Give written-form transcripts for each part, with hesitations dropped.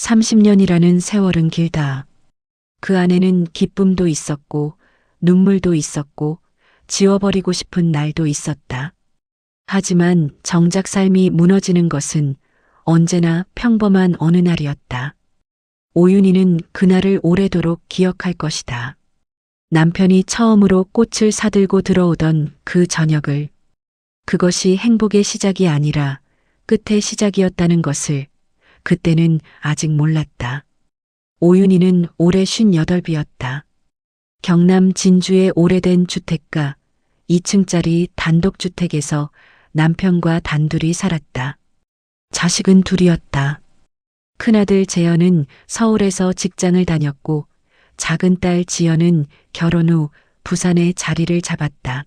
30년이라는 세월은 길다. 그 안에는 기쁨도 있었고, 눈물도 있었고, 지워버리고 싶은 날도 있었다. 하지만 정작 삶이 무너지는 것은 언제나 평범한 어느 날이었다. 오윤희는 그날을 오래도록 기억할 것이다. 남편이 처음으로 꽃을 사들고 들어오던 그 저녁을, 그것이 행복의 시작이 아니라 끝의 시작이었다는 것을 그때는 아직 몰랐다. 오윤희는 올해 58이었다. 경남 진주의 오래된 주택가 2층짜리 단독주택에서 남편과 단둘이 살았다. 자식은 둘이었다. 큰아들 재현은 서울에서 직장을 다녔고 작은 딸 지연은 결혼 후 부산에 자리를 잡았다.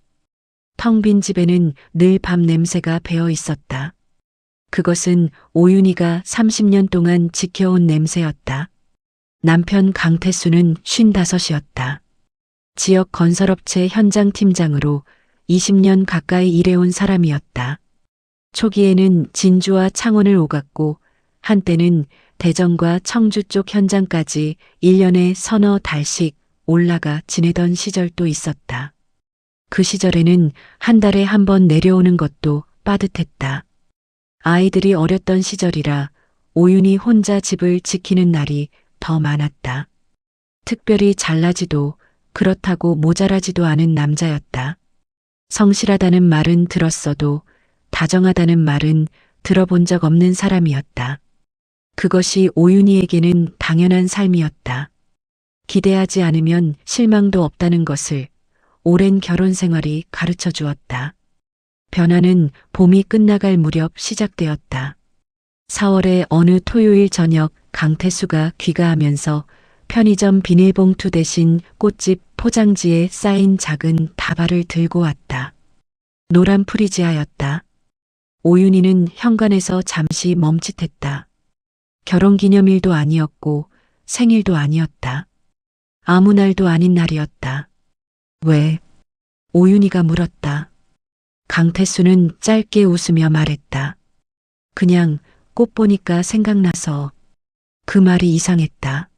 텅 빈 집에는 늘 밥 냄새가 배어 있었다. 그것은 오윤희가 30년 동안 지켜온 냄새였다. 남편 강태수는 55이었다. 지역 건설업체 현장 팀장으로 20년 가까이 일해온 사람이었다. 초기에는 진주와 창원을 오갔고 한때는 대전과 청주 쪽 현장까지 1년에 서너 달씩 올라가 지내던 시절도 있었다. 그 시절에는 한 달에 한 번 내려오는 것도 빠듯했다. 아이들이 어렸던 시절이라 오윤희 혼자 집을 지키는 날이 더 많았다. 특별히 잘나지도 그렇다고 모자라지도 않은 남자였다. 성실하다는 말은 들었어도 다정하다는 말은 들어본 적 없는 사람이었다. 그것이 오윤희에게는 당연한 삶이었다. 기대하지 않으면 실망도 없다는 것을 오랜 결혼 생활이 가르쳐 주었다. 변화는 봄이 끝나갈 무렵 시작되었다. 4월의 어느 토요일 저녁 강태수가 귀가하면서 편의점 비닐봉투 대신 꽃집 포장지에 쌓인 작은 다발을 들고 왔다. 노란 프리지아였다. 오윤희는 현관에서 잠시 멈칫했다. 결혼기념일도 아니었고 생일도 아니었다. 아무 날도 아닌 날이었다. 왜? 오윤희가 물었다. 강태수는 짧게 웃으며 말했다. 그냥 꽃 보니까 생각나서. 그 말이 이상했다.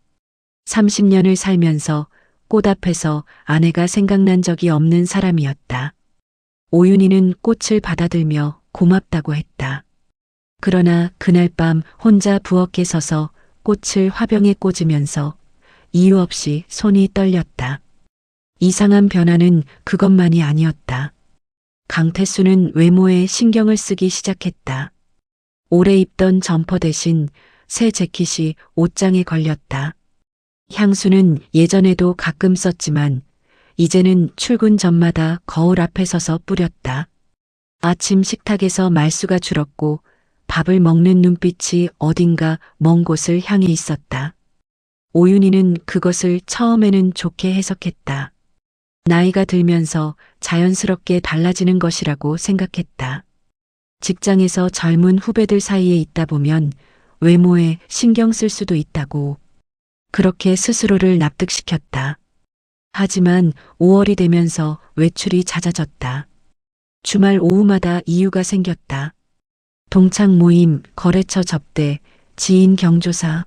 30년을 살면서 꽃 앞에서 아내가 생각난 적이 없는 사람이었다. 오윤희는 꽃을 받아들며 고맙다고 했다. 그러나 그날 밤 혼자 부엌에 서서 꽃을 화병에 꽂으면서 이유 없이 손이 떨렸다. 이상한 변화는 그것만이 아니었다. 강태수는 외모에 신경을 쓰기 시작했다. 오래 입던 점퍼 대신 새 재킷이 옷장에 걸렸다. 향수는 예전에도 가끔 썼지만 이제는 출근 전마다 거울 앞에 서서 뿌렸다. 아침 식탁에서 말수가 줄었고 밥을 먹는 눈빛이 어딘가 먼 곳을 향해 있었다. 오윤희는 그것을 처음에는 좋게 해석했다. 나이가 들면서 자연스럽게 달라지는 것이라고 생각했다. 직장에서 젊은 후배들 사이에 있다 보면 외모에 신경 쓸 수도 있다고. 그렇게 스스로를 납득시켰다. 하지만 5월이 되면서 외출이 잦아졌다. 주말 오후마다 이유가 생겼다. 동창 모임, 거래처 접대, 지인 경조사.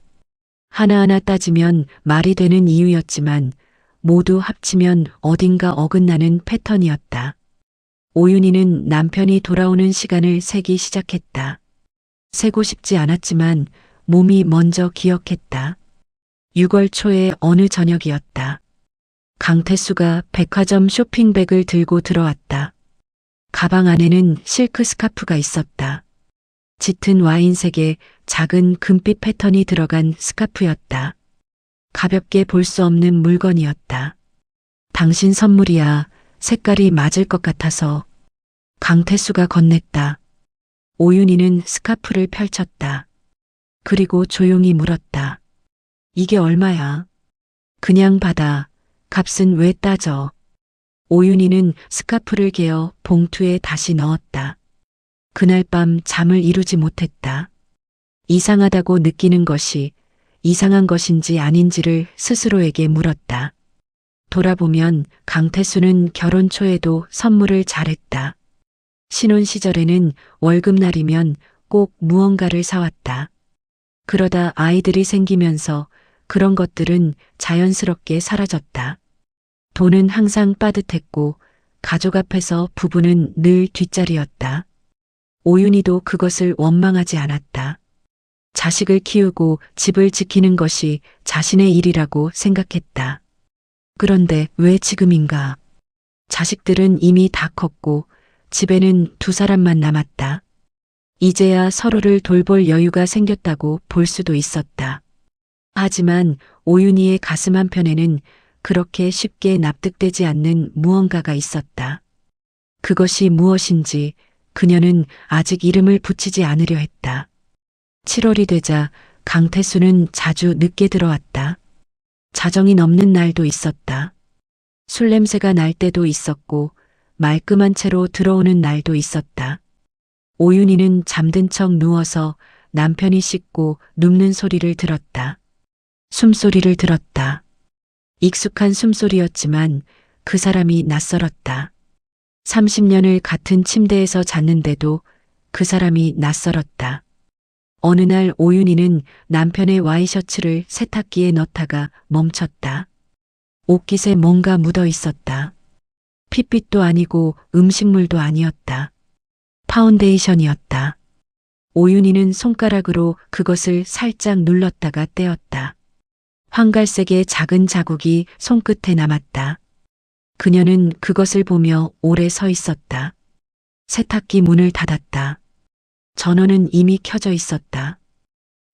하나하나 따지면 말이 되는 이유였지만 모두 합치면 어딘가 어긋나는 패턴이었다. 오윤희는 남편이 돌아오는 시간을 세기 시작했다. 세고 싶지 않았지만 몸이 먼저 기억했다. 6월 초의 어느 저녁이었다. 강태수가 백화점 쇼핑백을 들고 들어왔다. 가방 안에는 실크 스카프가 있었다. 짙은 와인색의 작은 금빛 패턴이 들어간 스카프였다. 가볍게 볼 수 없는 물건이었다. 당신 선물이야. 색깔이 맞을 것 같아서. 강태수가 건넸다. 오윤희는 스카프를 펼쳤다. 그리고 조용히 물었다. 이게 얼마야? 그냥 받아. 값은 왜 따져? 오윤희는 스카프를 개어 봉투에 다시 넣었다. 그날 밤 잠을 이루지 못했다. 이상하다고 느끼는 것이 이상한 것인지 아닌지를 스스로에게 물었다. 돌아보면 강태수는 결혼 초에도 선물을 잘했다. 신혼 시절에는 월급날이면 꼭 무언가를 사왔다. 그러다 아이들이 생기면서 그런 것들은 자연스럽게 사라졌다. 돈은 항상 빠듯했고 가족 앞에서 부부는 늘 뒷자리였다. 오윤희도 그것을 원망하지 않았다. 자식을 키우고 집을 지키는 것이 자신의 일이라고 생각했다. 그런데 왜 지금인가? 자식들은 이미 다 컸고 집에는 두 사람만 남았다. 이제야 서로를 돌볼 여유가 생겼다고 볼 수도 있었다. 하지만 오윤희의 가슴 한편에는 그렇게 쉽게 납득되지 않는 무언가가 있었다. 그것이 무엇인지 그녀는 아직 이름을 붙이지 않으려 했다. 7월이 되자 강태수는 자주 늦게 들어왔다. 자정이 넘는 날도 있었다. 술 냄새가 날 때도 있었고 말끔한 채로 들어오는 날도 있었다. 오윤희는 잠든 척 누워서 남편이 씻고 눕는 소리를 들었다. 숨소리를 들었다. 익숙한 숨소리였지만 그 사람이 낯설었다. 30년을 같은 침대에서 잤는데도 그 사람이 낯설었다. 어느 날 오윤희는 남편의 와이셔츠를 세탁기에 넣다가 멈췄다. 옷깃에 뭔가 묻어 있었다. 핏빛도 아니고 음식물도 아니었다. 파운데이션이었다. 오윤희는 손가락으로 그것을 살짝 눌렀다가 떼었다. 황갈색의 작은 자국이 손끝에 남았다. 그녀는 그것을 보며 오래 서 있었다. 세탁기 문을 닫았다. 전원은 이미 켜져 있었다.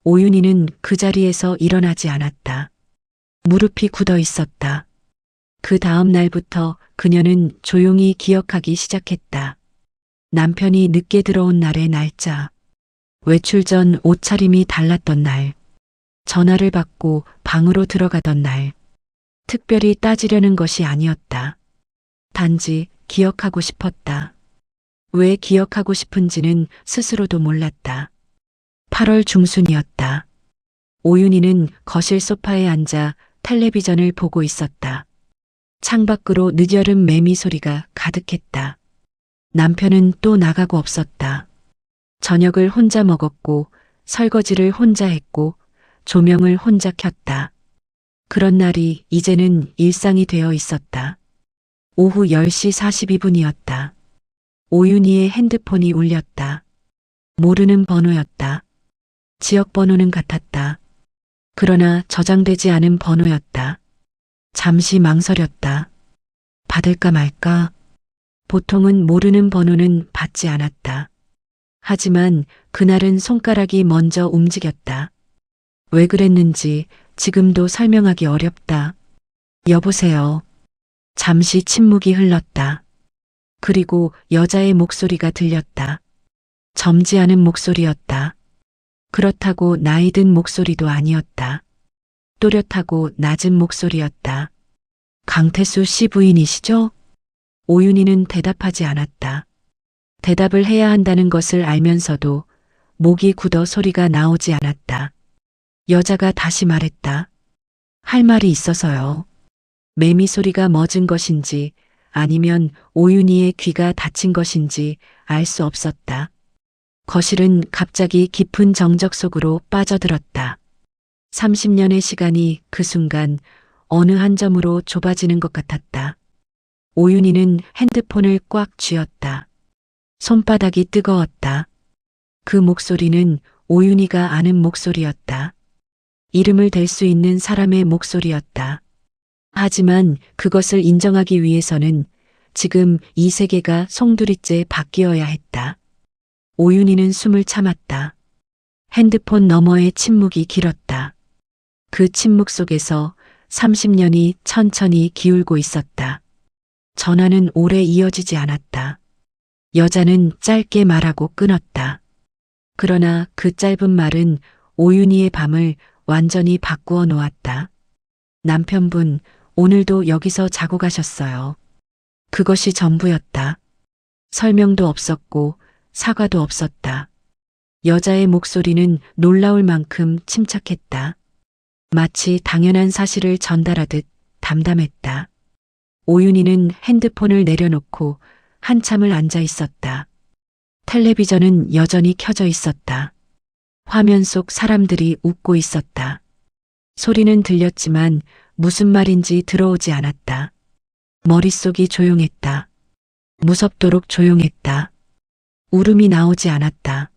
오윤희는 그 자리에서 일어나지 않았다. 무릎이 굳어 있었다. 그 다음 날부터 그녀는 조용히 기억하기 시작했다. 남편이 늦게 들어온 날의 날짜. 외출 전 옷차림이 달랐던 날. 전화를 받고 방으로 들어가던 날. 특별히 따지려는 것이 아니었다. 단지 기억하고 싶었다. 왜 기억하고 싶은지는 스스로도 몰랐다. 8월 중순이었다. 오윤희는 거실 소파에 앉아 텔레비전을 보고 있었다. 창밖으로 늦여름 매미 소리가 가득했다. 남편은 또 나가고 없었다. 저녁을 혼자 먹었고 설거지를 혼자 했고 조명을 혼자 켰다. 그런 날이 이제는 일상이 되어 있었다. 오후 10시 42분이었다. 오윤희의 핸드폰이 울렸다. 모르는 번호였다. 지역 번호는 같았다. 그러나 저장되지 않은 번호였다. 잠시 망설였다. 받을까 말까? 보통은 모르는 번호는 받지 않았다. 하지만 그날은 손가락이 먼저 움직였다. 왜 그랬는지 지금도 설명하기 어렵다. 여보세요. 잠시 침묵이 흘렀다. 그리고 여자의 목소리가 들렸다. 젊지 않은 목소리였다. 그렇다고 나이 든 목소리도 아니었다. 또렷하고 낮은 목소리였다. 강태수 씨 부인이시죠? 오윤희는 대답하지 않았다. 대답을 해야 한다는 것을 알면서도 목이 굳어 소리가 나오지 않았다. 여자가 다시 말했다. 할 말이 있어서요. 매미 소리가 멎은 것인지 아니면 오윤희의 귀가 다친 것인지 알 수 없었다. 거실은 갑자기 깊은 정적 속으로 빠져들었다. 30년의 시간이 그 순간 어느 한 점으로 좁아지는 것 같았다. 오윤희는 핸드폰을 꽉 쥐었다. 손바닥이 뜨거웠다. 그 목소리는 오윤희가 아는 목소리였다. 이름을 댈 수 있는 사람의 목소리였다. 하지만 그것을 인정하기 위해서는 지금 이 세계가 송두리째 바뀌어야 했다. 오윤희는 숨을 참았다. 핸드폰 너머의 침묵이 길었다. 그 침묵 속에서 30년이 천천히 기울고 있었다. 전화는 오래 이어지지 않았다. 여자는 짧게 말하고 끊었다. 그러나 그 짧은 말은 오윤희의 밤을 완전히 바꾸어 놓았다. 남편분, 오늘도 여기서 자고 가셨어요. 그것이 전부였다. 설명도 없었고 사과도 없었다. 여자의 목소리는 놀라울 만큼 침착했다. 마치 당연한 사실을 전달하듯 담담했다. 오윤희는 핸드폰을 내려놓고 한참을 앉아 있었다. 텔레비전은 여전히 켜져 있었다. 화면 속 사람들이 웃고 있었다. 소리는 들렸지만 무슨 말인지 들어오지 않았다. 머릿속이 조용했다. 무섭도록 조용했다. 울음이 나오지 않았다.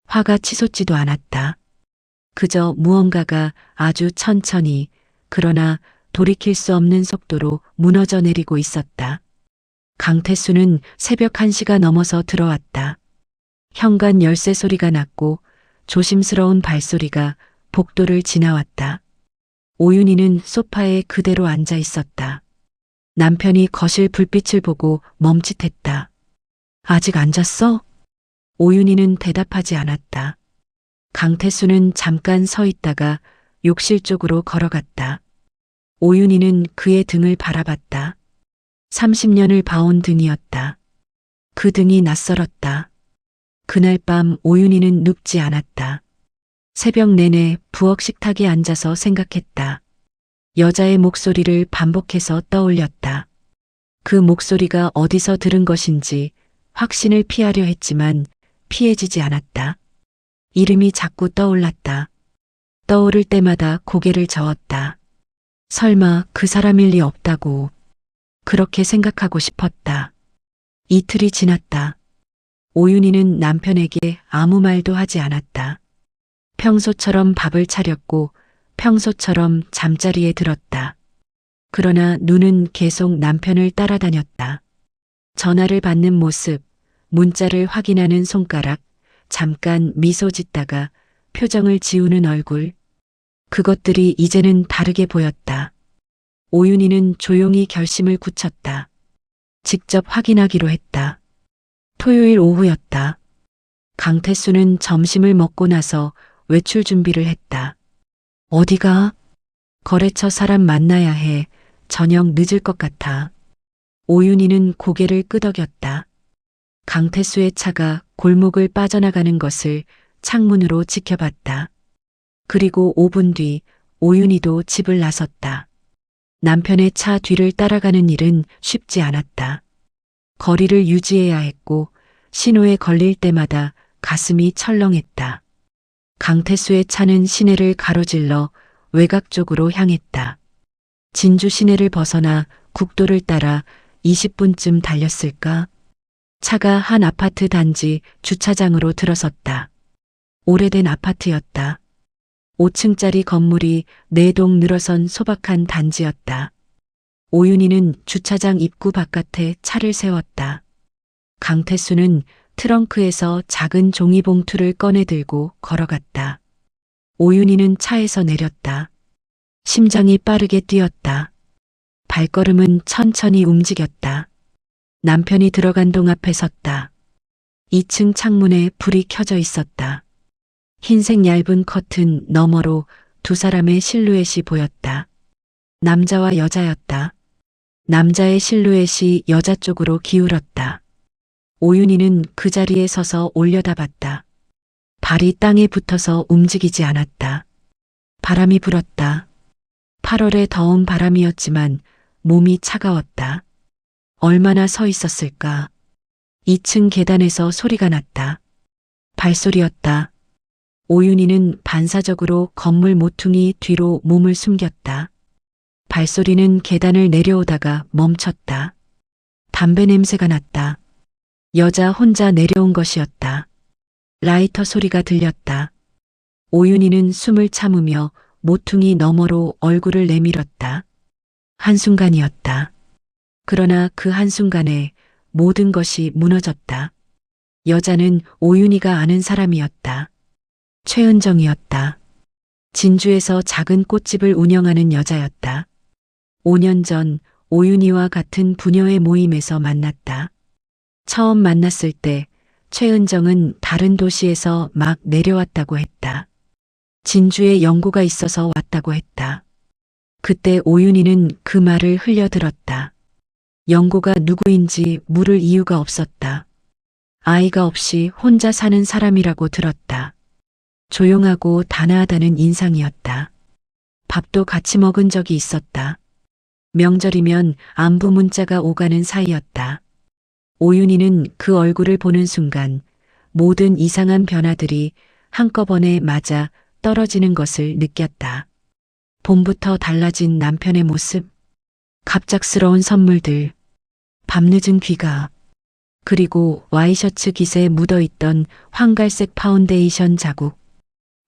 화가 치솟지도 않았다. 그저 무언가가 아주 천천히, 그러나 돌이킬 수 없는 속도로 무너져 내리고 있었다. 강태수는 새벽 1시가 넘어서 들어왔다. 현관 열쇠 소리가 났고 조심스러운 발소리가 복도를 지나왔다. 오윤희는 소파에 그대로 앉아 있었다. 남편이 거실 불빛을 보고 멈칫했다. 아직 안 잤어? 오윤희는 대답하지 않았다. 강태수는 잠깐 서 있다가 욕실 쪽으로 걸어갔다. 오윤희는 그의 등을 바라봤다. 30년을 봐온 등이었다. 그 등이 낯설었다. 그날 밤 오윤희는 눕지 않았다. 새벽 내내 부엌 식탁에 앉아서 생각했다. 여자의 목소리를 반복해서 떠올렸다. 그 목소리가 어디서 들은 것인지 확신을 피하려 했지만 피해지지 않았다. 이름이 자꾸 떠올랐다. 떠오를 때마다 고개를 저었다. 설마 그 사람일 리 없다고 그렇게 생각하고 싶었다. 이틀이 지났다. 오윤희는 남편에게 아무 말도 하지 않았다. 평소처럼 밥을 차렸고 평소처럼 잠자리에 들었다. 그러나 눈은 계속 남편을 따라다녔다. 전화를 받는 모습, 문자를 확인하는 손가락, 잠깐 미소 짓다가 표정을 지우는 얼굴. 그것들이 이제는 다르게 보였다. 오윤희는 조용히 결심을 굳혔다. 직접 확인하기로 했다. 토요일 오후였다. 강태수는 점심을 먹고 나서 외출 준비를 했다. 어디가? 거래처 사람 만나야 해. 저녁 늦을 것 같아. 오윤희는 고개를 끄덕였다. 강태수의 차가 골목을 빠져나가는 것을 창문으로 지켜봤다. 그리고 5분 뒤 오윤희도 집을 나섰다. 남편의 차 뒤를 따라가는 일은 쉽지 않았다. 거리를 유지해야 했고 신호에 걸릴 때마다 가슴이 철렁했다. 강태수의 차는 시내를 가로질러 외곽 쪽으로 향했다. 진주 시내를 벗어나 국도를 따라 20분쯤 달렸을까? 차가 한 아파트 단지 주차장으로 들어섰다. 오래된 아파트였다. 5층짜리 건물이 4동 늘어선 소박한 단지였다. 오윤희는 주차장 입구 바깥에 차를 세웠다. 강태수는 트렁크에서 작은 종이봉투를 꺼내 들고 걸어갔다. 오윤희는 차에서 내렸다. 심장이 빠르게 뛰었다. 발걸음은 천천히 움직였다. 남편이 들어간 동 앞에 섰다. 2층 창문에 불이 켜져 있었다. 흰색 얇은 커튼 너머로 두 사람의 실루엣이 보였다. 남자와 여자였다. 남자의 실루엣이 여자 쪽으로 기울었다. 오윤희는 그 자리에 서서 올려다봤다. 발이 땅에 붙어서 움직이지 않았다. 바람이 불었다. 8월의 더운 바람이었지만 몸이 차가웠다. 얼마나 서 있었을까? 2층 계단에서 소리가 났다. 발소리였다. 오윤희는 반사적으로 건물 모퉁이 뒤로 몸을 숨겼다. 발소리는 계단을 내려오다가 멈췄다. 담배 냄새가 났다. 여자 혼자 내려온 것이었다. 라이터 소리가 들렸다. 오윤희는 숨을 참으며 모퉁이 너머로 얼굴을 내밀었다. 한순간이었다. 그러나 그 한순간에 모든 것이 무너졌다. 여자는 오윤희가 아는 사람이었다. 최은정이었다. 진주에서 작은 꽃집을 운영하는 여자였다. 5년 전 오윤희와 같은 부녀의 모임에서 만났다. 처음 만났을 때 최은정은 다른 도시에서 막 내려왔다고 했다. 진주에 연고가 있어서 왔다고 했다. 그때 오윤희는 그 말을 흘려들었다. 연고가 누구인지 물을 이유가 없었다. 아이가 없이 혼자 사는 사람이라고 들었다. 조용하고 단아하다는 인상이었다. 밥도 같이 먹은 적이 있었다. 명절이면 안부 문자가 오가는 사이였다. 오윤희는 그 얼굴을 보는 순간 모든 이상한 변화들이 한꺼번에 맞아 떨어지는 것을 느꼈다. 봄부터 달라진 남편의 모습, 갑작스러운 선물들, 밤늦은 귀가, 그리고 와이셔츠 깃에 묻어있던 황갈색 파운데이션 자국.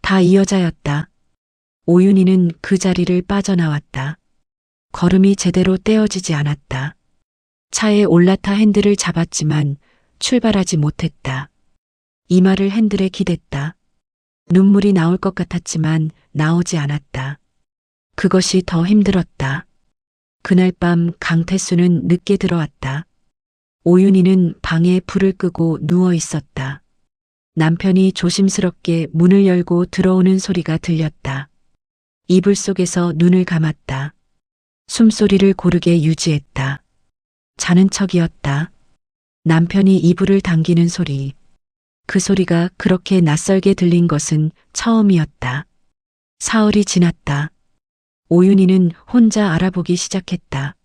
다 이 여자였다. 오윤희는 그 자리를 빠져나왔다. 걸음이 제대로 떼어지지 않았다. 차에 올라타 핸들을 잡았지만 출발하지 못했다. 이마를 핸들에 기댔다. 눈물이 나올 것 같았지만 나오지 않았다. 그것이 더 힘들었다. 그날 밤 강태수는 늦게 들어왔다. 오윤희는 방에 불을 끄고 누워 있었다. 남편이 조심스럽게 문을 열고 들어오는 소리가 들렸다. 이불 속에서 눈을 감았다. 숨소리를 고르게 유지했다. 자는 척이었다. 남편이 이불을 당기는 소리. 그 소리가 그렇게 낯설게 들린 것은 처음이었다. 사흘이 지났다. 오윤희는 혼자 알아보기 시작했다.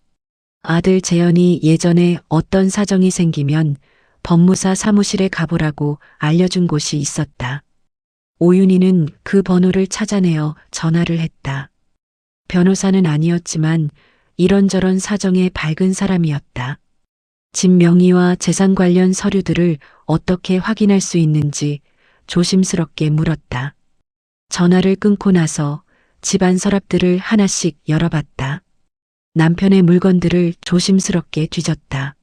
아들 재현이 예전에 어떤 사정이 생기면 법무사 사무실에 가보라고 알려준 곳이 있었다. 오윤희는 그 번호를 찾아내어 전화를 했다. 변호사는 아니었지만 이런저런 사정에 밝은 사람이었다. 집 명의와 재산 관련 서류들을 어떻게 확인할 수 있는지 조심스럽게 물었다. 전화를 끊고 나서 집안 서랍들을 하나씩 열어봤다. 남편의 물건들을 조심스럽게 뒤졌다.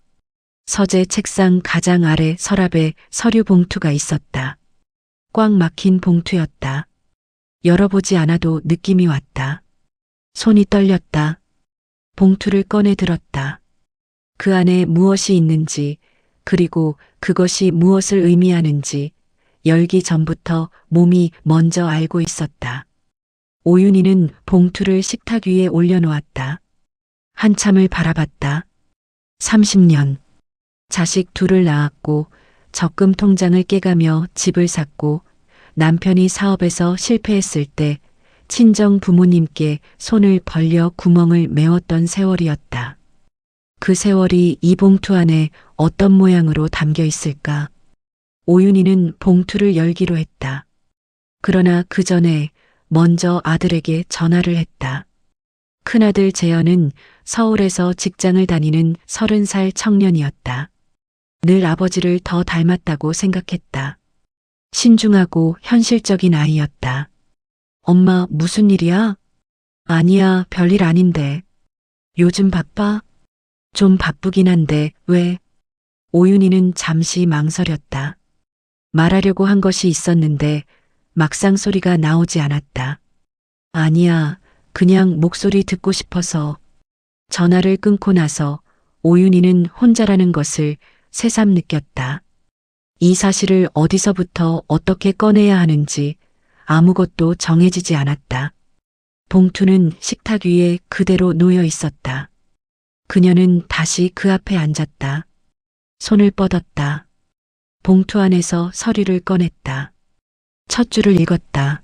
서재 책상 가장 아래 서랍에 서류 봉투가 있었다. 꽉 막힌 봉투였다. 열어보지 않아도 느낌이 왔다. 손이 떨렸다. 봉투를 꺼내 들었다. 그 안에 무엇이 있는지, 그리고 그것이 무엇을 의미하는지 열기 전부터 몸이 먼저 알고 있었다. 오윤희는 봉투를 식탁 위에 올려놓았다. 한참을 바라봤다. 30년. 자식 둘을 낳았고 적금 통장을 깨가며 집을 샀고 남편이 사업에서 실패했을 때 친정 부모님께 손을 벌려 구멍을 메웠던 세월이었다. 그 세월이 이 봉투 안에 어떤 모양으로 담겨 있을까? 오윤희는 봉투를 열기로 했다. 그러나 그 전에 먼저 아들에게 전화를 했다. 큰아들 재현은 서울에서 직장을 다니는 30살 청년이었다. 늘 아버지를 더 닮았다고 생각했다. 신중하고 현실적인 아이였다. 엄마, 무슨 일이야? 아니야, 별일 아닌데. 요즘 바빠? 좀 바쁘긴 한데, 왜? 오윤희는 잠시 망설였다. 말하려고 한 것이 있었는데 막상 소리가 나오지 않았다. 아니야, 그냥 목소리 듣고 싶어서. 전화를 끊고 나서 오윤희는 혼자라는 것을 새삼 느꼈다. 이 사실을 어디서부터 어떻게 꺼내야 하는지 아무것도 정해지지 않았다. 봉투는 식탁 위에 그대로 놓여 있었다. 그녀는 다시 그 앞에 앉았다. 손을 뻗었다. 봉투 안에서 서류를 꺼냈다. 첫 줄을 읽었다.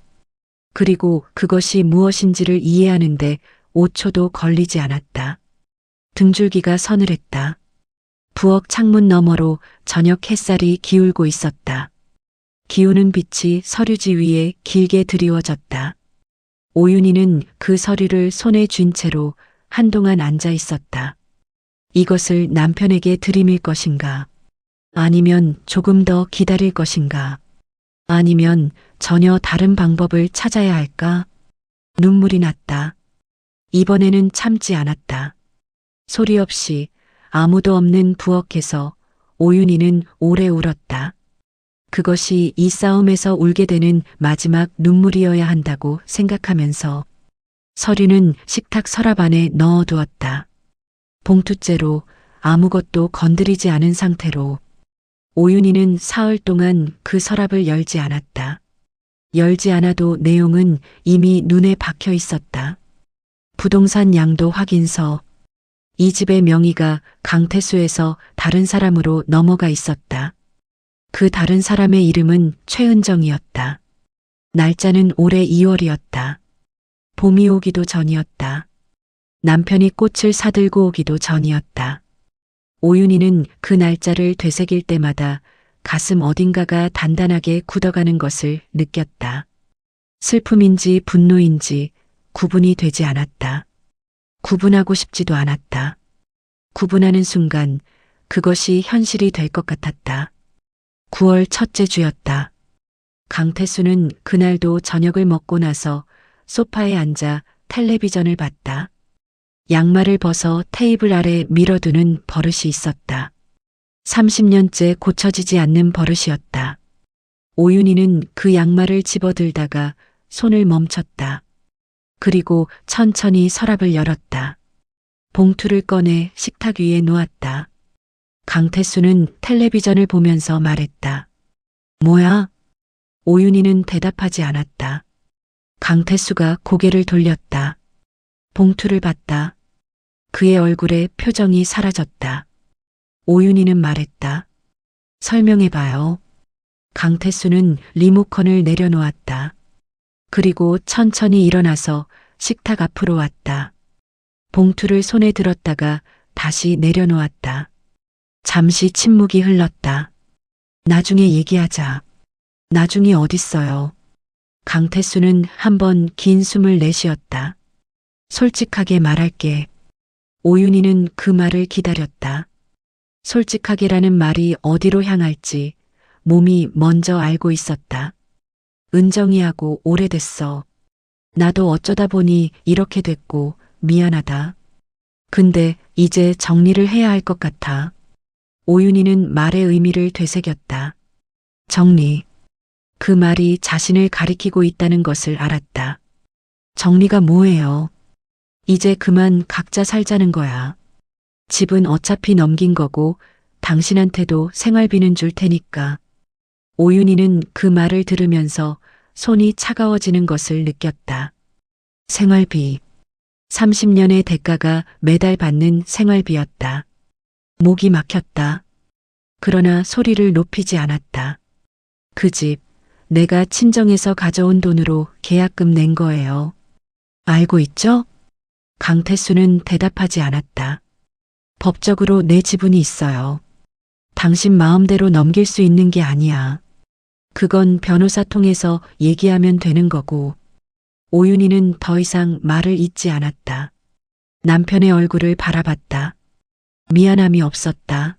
그리고 그것이 무엇인지를 이해하는데 5초도 걸리지 않았다. 등줄기가 서늘했다. 부엌 창문 너머로 저녁 햇살이 기울고 있었다. 기우는 빛이 서류지 위에 길게 드리워졌다. 오윤희는 그 서류를 손에 쥔 채로 한동안 앉아 있었다. 이것을 남편에게 들이밀 것인가? 아니면 조금 더 기다릴 것인가? 아니면 전혀 다른 방법을 찾아야 할까? 눈물이 났다. 이번에는 참지 않았다. 소리 없이 아무도 없는 부엌에서 오윤희는 오래 울었다. 그것이 이 싸움에서 울게 되는 마지막 눈물이어야 한다고 생각하면서 서류는 식탁 서랍 안에 넣어두었다. 봉투째로 아무것도 건드리지 않은 상태로 오윤희는 사흘 동안 그 서랍을 열지 않았다. 열지 않아도 내용은 이미 눈에 박혀 있었다. 부동산 양도 확인서. 이 집의 명의가 강태수에서 다른 사람으로 넘어가 있었다. 그 다른 사람의 이름은 최은정이었다. 날짜는 올해 2월이었다. 봄이 오기도 전이었다. 남편이 꽃을 사들고 오기도 전이었다. 오윤희는 그 날짜를 되새길 때마다 가슴 어딘가가 단단하게 굳어가는 것을 느꼈다. 슬픔인지 분노인지 구분이 되지 않았다. 구분하고 싶지도 않았다. 구분하는 순간 그것이 현실이 될 것 같았다. 9월 첫째 주였다. 강태수는 그날도 저녁을 먹고 나서 소파에 앉아 텔레비전을 봤다. 양말을 벗어 테이블 아래 밀어두는 버릇이 있었다. 30년째 고쳐지지 않는 버릇이었다. 오윤희는 그 양말을 집어들다가 손을 멈췄다. 그리고 천천히 서랍을 열었다. 봉투를 꺼내 식탁 위에 놓았다. 강태수는 텔레비전을 보면서 말했다. 뭐야? 오윤희는 대답하지 않았다. 강태수가 고개를 돌렸다. 봉투를 봤다. 그의 얼굴에 표정이 사라졌다. 오윤희는 말했다. 설명해봐요. 강태수는 리모컨을 내려놓았다. 그리고 천천히 일어나서 식탁 앞으로 왔다. 봉투를 손에 들었다가 다시 내려놓았다. 잠시 침묵이 흘렀다. 나중에 얘기하자. 나중이 어딨어요. 강태수는 한번 긴 숨을 내쉬었다. 솔직하게 말할게. 오윤희는 그 말을 기다렸다. 솔직하게라는 말이 어디로 향할지 몸이 먼저 알고 있었다. 은정이하고 오래됐어. 나도 어쩌다 보니 이렇게 됐고 미안하다. 근데 이제 정리를 해야 할 것 같아. 오윤희는 말의 의미를 되새겼다. 정리. 그 말이 자신을 가리키고 있다는 것을 알았다. 정리가 뭐예요? 이제 그만 각자 살자는 거야. 집은 어차피 넘긴 거고 당신한테도 생활비는 줄 테니까. 오윤희는 그 말을 들으면서 손이 차가워지는 것을 느꼈다. 생활비. 30년의 대가가 매달 받는 생활비였다. 목이 막혔다. 그러나 소리를 높이지 않았다. 그 집, 내가 친정에서 가져온 돈으로 계약금 낸 거예요. 알고 있죠? 강태수는 대답하지 않았다. 법적으로 내 지분이 있어요. 당신 마음대로 넘길 수 있는 게 아니야. 그건 변호사 통해서 얘기하면 되는 거고. 오윤희는 더 이상 말을 잇지 않았다. 남편의 얼굴을 바라봤다. 미안함이 없었다.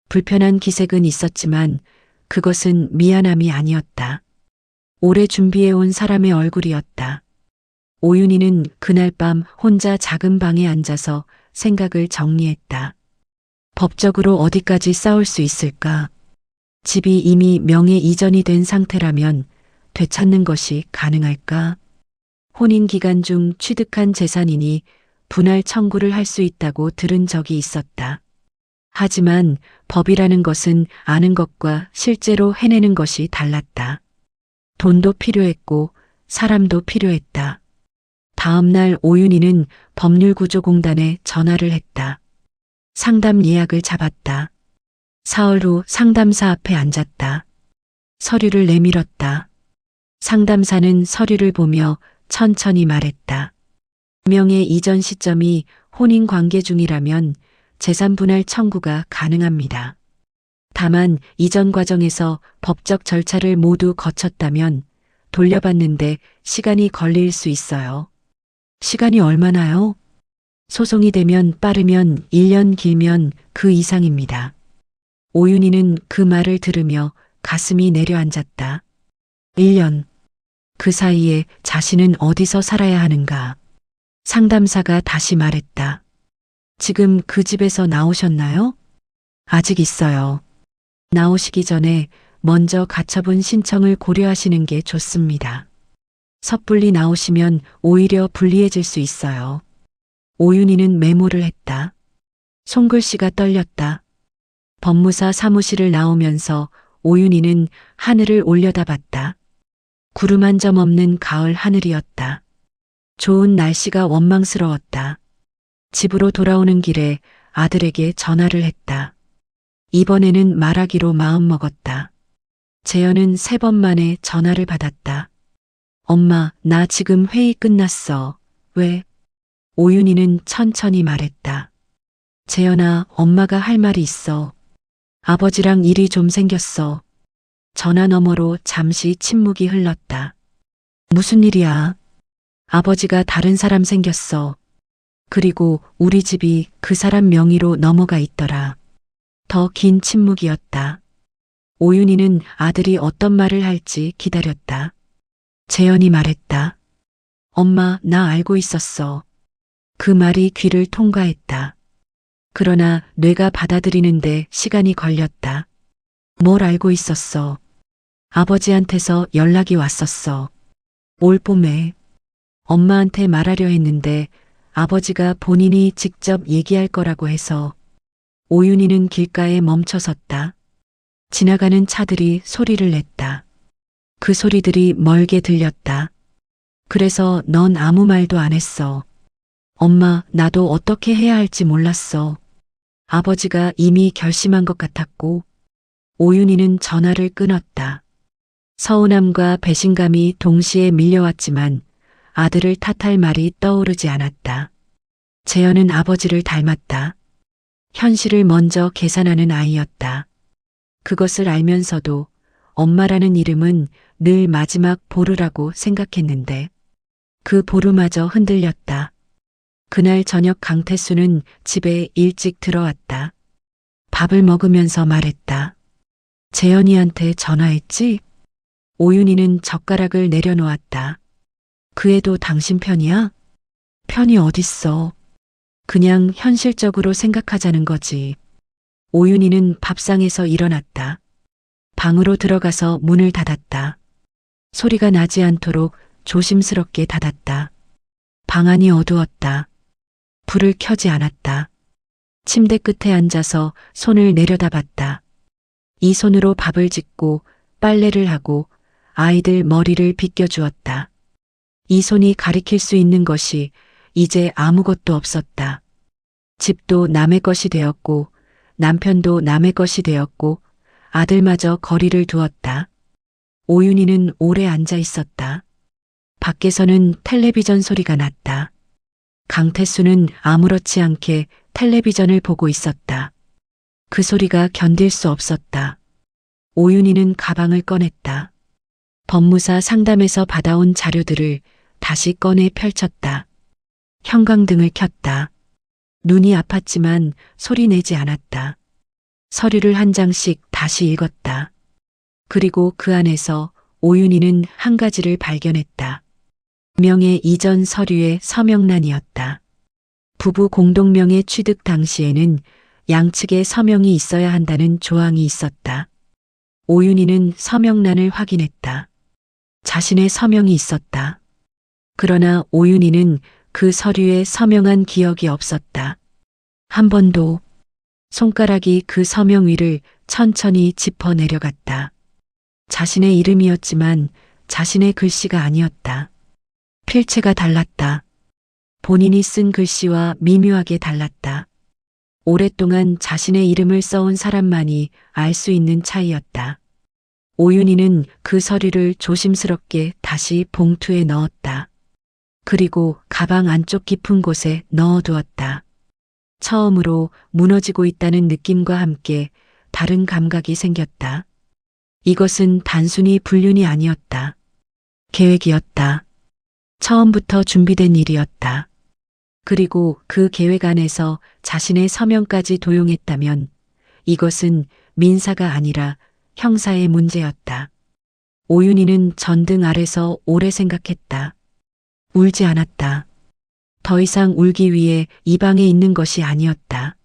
불편한 기색은 있었지만 그것은 미안함이 아니었다. 오래 준비해온 사람의 얼굴이었다. 오윤희는 그날 밤 혼자 작은 방에 앉아서 생각을 정리했다. 법적으로 어디까지 싸울 수 있을까? 집이 이미 명예 이전이 된 상태라면 되찾는 것이 가능할까? 혼인 기간 중 취득한 재산이니 분할 청구를 할 수 있다고 들은 적이 있었다. 하지만 법이라는 것은 아는 것과 실제로 해내는 것이 달랐다. 돈도 필요했고 사람도 필요했다. 다음 날 오윤희는 법률구조공단에 전화를 했다. 상담 예약을 잡았다. 사흘 후 상담사 앞에 앉았다. 서류를 내밀었다. 상담사는 서류를 보며 천천히 말했다. 명예 이전 시점이 혼인 관계 중이라면 재산 분할 청구가 가능합니다. 다만 이전 과정에서 법적 절차를 모두 거쳤다면 돌려받는데 시간이 걸릴 수 있어요. 시간이 얼마나요? 소송이 되면 빠르면 1년, 길면 그 이상입니다. 오윤희는 그 말을 들으며 가슴이 내려앉았다. 1년. 그 사이에 자신은 어디서 살아야 하는가? 상담사가 다시 말했다. 지금 그 집에서 나오셨나요? 아직 있어요. 나오시기 전에 먼저 가처분 신청을 고려하시는 게 좋습니다. 섣불리 나오시면 오히려 불리해질 수 있어요. 오윤희는 메모를 했다. 손글씨가 떨렸다. 법무사 사무실을 나오면서 오윤희는 하늘을 올려다봤다. 구름 한 점 없는 가을 하늘이었다. 좋은 날씨가 원망스러웠다. 집으로 돌아오는 길에 아들에게 전화를 했다. 이번에는 말하기로 마음먹었다. 재현은 3번 만에 전화를 받았다. 엄마, 나 지금 회의 끝났어. 왜? 오윤희는 천천히 말했다. 재현아, 엄마가 할 말이 있어. 아버지랑 일이 좀 생겼어. 전화 너머로 잠시 침묵이 흘렀다. 무슨 일이야? 아버지가 다른 사람 생겼어. 그리고 우리 집이 그 사람 명의로 넘어가 있더라. 더 긴 침묵이었다. 오윤희는 아들이 어떤 말을 할지 기다렸다. 재현이 말했다. 엄마, 나 알고 있었어. 그 말이 귀를 통과했다. 그러나 뇌가 받아들이는데 시간이 걸렸다. 뭘 알고 있었어? 아버지한테서 연락이 왔었어. 올 봄에. 엄마한테 말하려 했는데 아버지가 본인이 직접 얘기할 거라고 해서. 오윤희는 길가에 멈춰섰다. 지나가는 차들이 소리를 냈다. 그 소리들이 멀게 들렸다. 그래서 넌 아무 말도 안 했어. 엄마, 나도 어떻게 해야 할지 몰랐어. 아버지가 이미 결심한 것 같았고. 오윤희는 전화를 끊었다. 서운함과 배신감이 동시에 밀려왔지만 아들을 탓할 말이 떠오르지 않았다. 재현은 아버지를 닮았다. 현실을 먼저 계산하는 아이였다. 그것을 알면서도 엄마라는 이름은 늘 마지막 보루라고 생각했는데 그 보루마저 흔들렸다. 그날 저녁 강태수는 집에 일찍 들어왔다. 밥을 먹으면서 말했다. 재현이한테 전화했지? 오윤희는 젓가락을 내려놓았다. 그 애도 당신 편이야? 편이 어딨어. 그냥 현실적으로 생각하자는 거지. 오윤희는 밥상에서 일어났다. 방으로 들어가서 문을 닫았다. 소리가 나지 않도록 조심스럽게 닫았다. 방 안이 어두웠다. 불을 켜지 않았다. 침대 끝에 앉아서 손을 내려다봤다. 이 손으로 밥을 짓고 빨래를 하고 아이들 머리를 빗겨주었다. 이 손이 가리킬 수 있는 것이 이제 아무것도 없었다. 집도 남의 것이 되었고 남편도 남의 것이 되었고 아들마저 거리를 두었다. 오윤희는 오래 앉아 있었다. 밖에서는 텔레비전 소리가 났다. 강태수는 아무렇지 않게 텔레비전을 보고 있었다. 그 소리가 견딜 수 없었다. 오윤희는 가방을 꺼냈다. 법무사 상담에서 받아온 자료들을 다시 꺼내 펼쳤다. 형광등을 켰다. 눈이 아팠지만 소리 내지 않았다. 서류를 한 장씩 다시 읽었다. 그리고 그 안에서 오윤희는 한 가지를 발견했다. 명예 이전 서류의 서명란이었다. 부부 공동명예 취득 당시에는 양측의 서명이 있어야 한다는 조항이 있었다. 오윤희는 서명란을 확인했다. 자신의 서명이 있었다. 그러나 오윤희는 그 서류에 서명한 기억이 없었다. 한 번도. 손가락이 그 서명 위를 천천히 짚어 내려갔다. 자신의 이름이었지만 자신의 글씨가 아니었다. 필체가 달랐다. 본인이 쓴 글씨와 미묘하게 달랐다. 오랫동안 자신의 이름을 써온 사람만이 알 수 있는 차이였다. 오윤희는 그 서류를 조심스럽게 다시 봉투에 넣었다. 그리고 가방 안쪽 깊은 곳에 넣어두었다. 처음으로 무너지고 있다는 느낌과 함께 다른 감각이 생겼다. 이것은 단순히 불륜이 아니었다. 계획이었다. 처음부터 준비된 일이었다. 그리고 그 계획 안에서 자신의 서명까지 도용했다면 이것은 민사가 아니라 형사의 문제였다. 오윤희는 전등 아래서 오래 생각했다. 울지 않았다. 더 이상 울기 위해 이 방에 있는 것이 아니었다.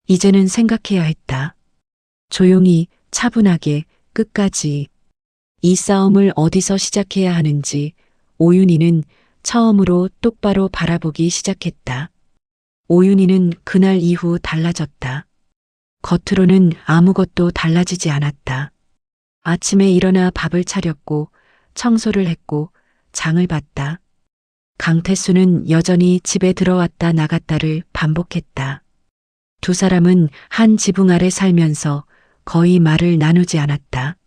이제는 생각해야 했다. 조용히, 차분하게, 끝까지. 이 싸움을 어디서 시작해야 하는지 오윤희는 처음으로 똑바로 바라보기 시작했다. 오윤희는 그날 이후 달라졌다. 겉으로는 아무것도 달라지지 않았다. 아침에 일어나 밥을 차렸고 청소를 했고 장을 봤다. 강태수는 여전히 집에 들어왔다 나갔다를 반복했다. 두 사람은 한 지붕 아래 살면서 거의 말을 나누지 않았다.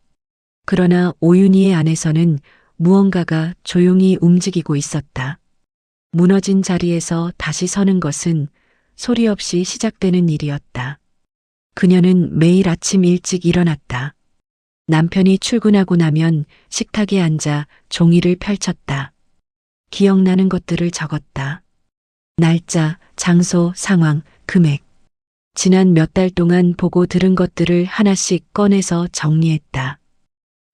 그러나 오윤희의 안에서는 무언가가 조용히 움직이고 있었다. 무너진 자리에서 다시 서는 것은 소리 없이 시작되는 일이었다. 그녀는 매일 아침 일찍 일어났다. 남편이 출근하고 나면 식탁에 앉아 종이를 펼쳤다. 기억나는 것들을 적었다. 날짜, 장소, 상황, 금액. 지난 몇 달 동안 보고 들은 것들을 하나씩 꺼내서 정리했다.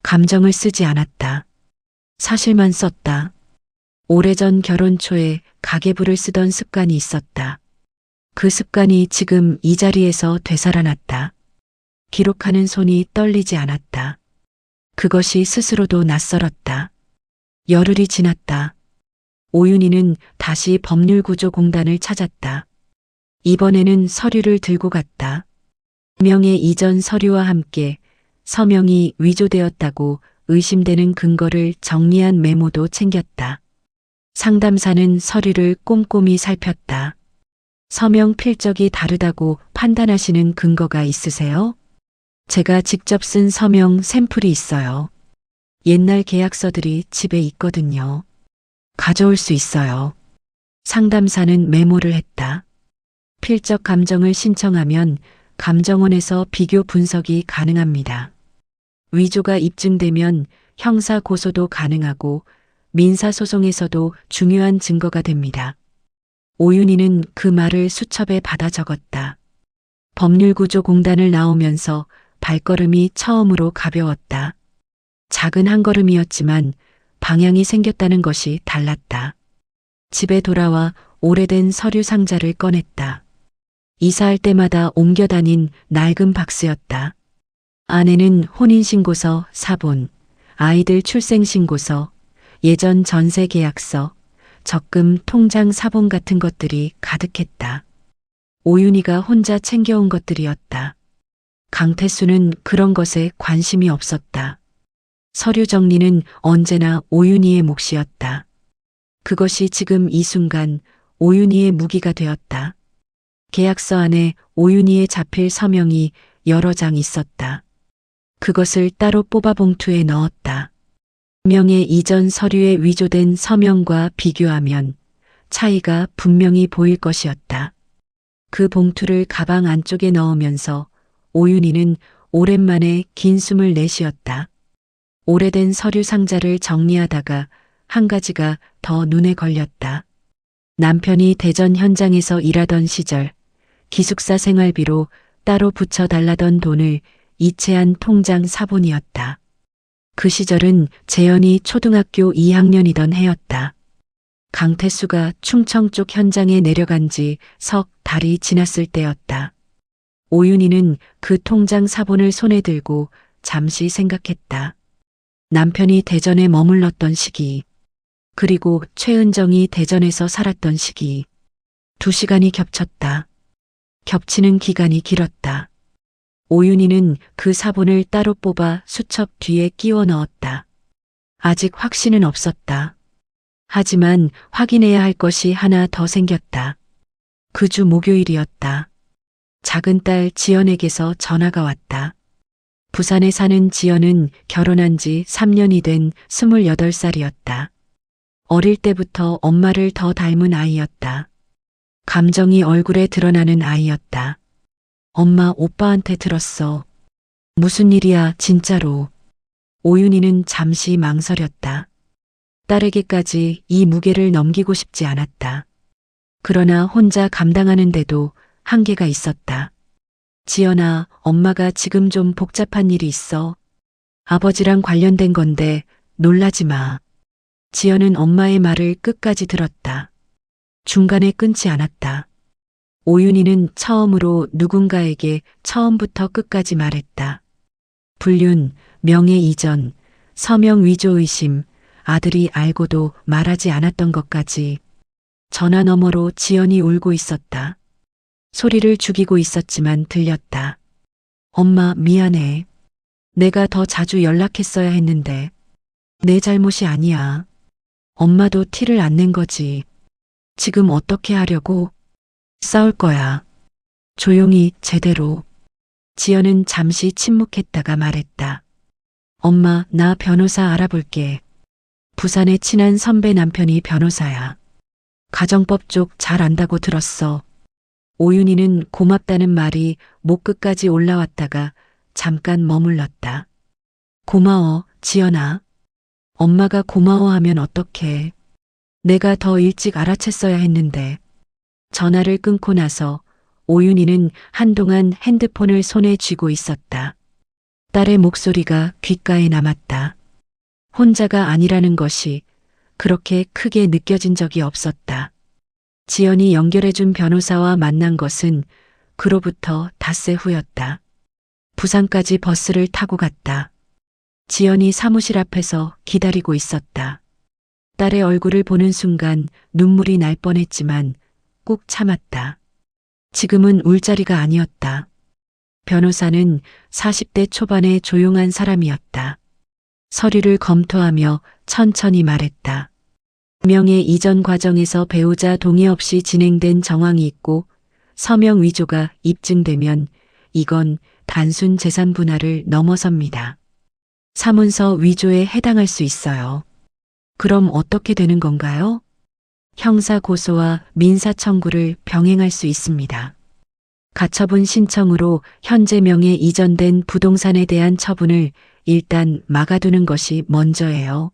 감정을 쓰지 않았다. 사실만 썼다. 오래전 결혼 초에 가계부를 쓰던 습관이 있었다. 그 습관이 지금 이 자리에서 되살아났다. 기록하는 손이 떨리지 않았다. 그것이 스스로도 낯설었다. 열흘이 지났다. 오윤희는 다시 법률구조공단을 찾았다. 이번에는 서류를 들고 갔다. 명의 이전 서류와 함께 서명이 위조되었다고 의심되는 근거를 정리한 메모도 챙겼다. 상담사는 서류를 꼼꼼히 살폈다. 서명 필적이 다르다고 판단하시는 근거가 있으세요? 제가 직접 쓴 서명 샘플이 있어요. 옛날 계약서들이 집에 있거든요. 가져올 수 있어요. 상담사는 메모를 했다. 필적 감정을 신청하면 감정원에서 비교 분석이 가능합니다. 위조가 입증되면 형사 고소도 가능하고 민사소송에서도 중요한 증거가 됩니다. 오윤희는 그 말을 수첩에 받아 적었다. 법률구조공단을 나오면서 발걸음이 처음으로 가벼웠다. 작은 한 걸음이었지만 방향이 생겼다는 것이 달랐다. 집에 돌아와 오래된 서류 상자를 꺼냈다. 이사할 때마다 옮겨 다닌 낡은 박스였다. 안에는 혼인신고서, 사본, 아이들 출생신고서, 예전 전세 계약서, 적금 통장 사본 같은 것들이 가득했다. 오윤희가 혼자 챙겨온 것들이었다. 강태수는 그런 것에 관심이 없었다. 서류 정리는 언제나 오윤희의 몫이었다. 그것이 지금 이 순간 오윤희의 무기가 되었다. 계약서 안에 오윤희의 자필 서명이 여러 장 있었다. 그것을 따로 뽑아 봉투에 넣었다. 명의 이전 서류에 위조된 서명과 비교하면 차이가 분명히 보일 것이었다. 그 봉투를 가방 안쪽에 넣으면서 오윤희는 오랜만에 긴 숨을 내쉬었다. 오래된 서류 상자를 정리하다가 한 가지가 더 눈에 걸렸다. 남편이 대전 현장에서 일하던 시절 기숙사 생활비로 따로 붙여달라던 돈을 이체한 통장 사본이었다. 그 시절은 재현이 초등학교 2학년이던 해였다. 강태수가 충청 쪽 현장에 내려간 지 석 달이 지났을 때였다. 오윤희는 그 통장 사본을 손에 들고 잠시 생각했다. 남편이 대전에 머물렀던 시기, 그리고 최은정이 대전에서 살았던 시기. 2시간이 겹쳤다. 겹치는 기간이 길었다. 오윤희는 그 사본을 따로 뽑아 수첩 뒤에 끼워 넣었다. 아직 확신은 없었다. 하지만 확인해야 할 것이 하나 더 생겼다. 그 주 목요일이었다. 작은 딸 지연에게서 전화가 왔다. 부산에 사는 지연은 결혼한 지 3년이 된 28살이었다. 어릴 때부터 엄마를 더 닮은 아이였다. 감정이 얼굴에 드러나는 아이였다. 엄마, 오빠한테 들었어. 무슨 일이야, 진짜로. 오윤희는 잠시 망설였다. 딸에게까지 이 무게를 넘기고 싶지 않았다. 그러나 혼자 감당하는데도 한계가 있었다. 지연아, 엄마가 지금 좀 복잡한 일이 있어. 아버지랑 관련된 건데 놀라지 마. 지연은 엄마의 말을 끝까지 들었다. 중간에 끊지 않았다. 오윤희는 처음으로 누군가에게 처음부터 끝까지 말했다. 불륜, 명예 이전, 서명 위조 의심, 아들이 알고도 말하지 않았던 것까지. 전화 너머로 지연이 울고 있었다. 소리를 죽이고 있었지만 들렸다. 엄마, 미안해. 내가 더 자주 연락했어야 했는데. 내 잘못이 아니야. 엄마도 티를 안 낸 거지. 지금 어떻게 하려고? 싸울 거야. 조용히, 제대로. 지연은 잠시 침묵했다가 말했다. 엄마, 나 변호사 알아볼게. 부산에 친한 선배 남편이 변호사야. 가정법 쪽 잘 안다고 들었어. 오윤희는 고맙다는 말이 목 끝까지 올라왔다가 잠깐 머물렀다. 고마워, 지연아. 엄마가 고마워하면 어떡해. 내가 더 일찍 알아챘어야 했는데. 전화를 끊고 나서 오윤희는 한동안 핸드폰을 손에 쥐고 있었다. 딸의 목소리가 귓가에 남았다. 혼자가 아니라는 것이 그렇게 크게 느껴진 적이 없었다. 지연이 연결해준 변호사와 만난 것은 그로부터 닷새 후였다. 부산까지 버스를 타고 갔다. 지연이 사무실 앞에서 기다리고 있었다. 딸의 얼굴을 보는 순간 눈물이 날 뻔했지만 꾹 참았다. 지금은 울 자리가 아니었다. 변호사는 40대 초반의 조용한 사람이었다. 서류를 검토하며 천천히 말했다. 명의 이전 과정에서 배우자 동의 없이 진행된 정황이 있고 서명 위조가 입증되면 이건 단순 재산 분할을 넘어섭니다. 사문서 위조에 해당할 수 있어요. 그럼 어떻게 되는 건가요? 형사 고소와 민사 청구를 병행할 수 있습니다. 가처분 신청으로 현재 명의 이전된 부동산에 대한 처분을 일단 막아두는 것이 먼저예요.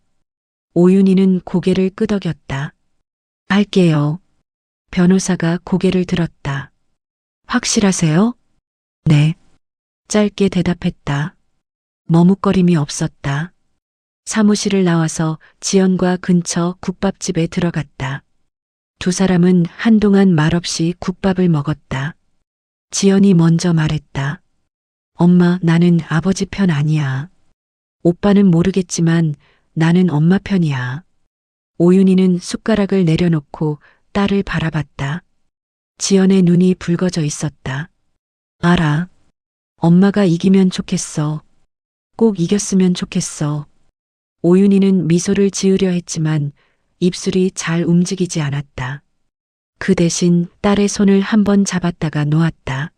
오윤희는 고개를 끄덕였다. 할게요. 변호사가 고개를 들었다. 확실하세요? 네. 짧게 대답했다. 머뭇거림이 없었다. 사무실을 나와서 지연과 근처 국밥집에 들어갔다. 두 사람은 한동안 말없이 국밥을 먹었다. 지연이 먼저 말했다. 엄마, 나는 아버지 편 아니야. 오빠는 모르겠지만 나는 엄마 편이야. 오윤희는 숟가락을 내려놓고 딸을 바라봤다. 지연의 눈이 붉어져 있었다. 알아. 엄마가 이기면 좋겠어. 꼭 이겼으면 좋겠어. 오윤희는 미소를 지으려 했지만 입술이 잘 움직이지 않았다. 그 대신 딸의 손을 한번 잡았다가 놓았다.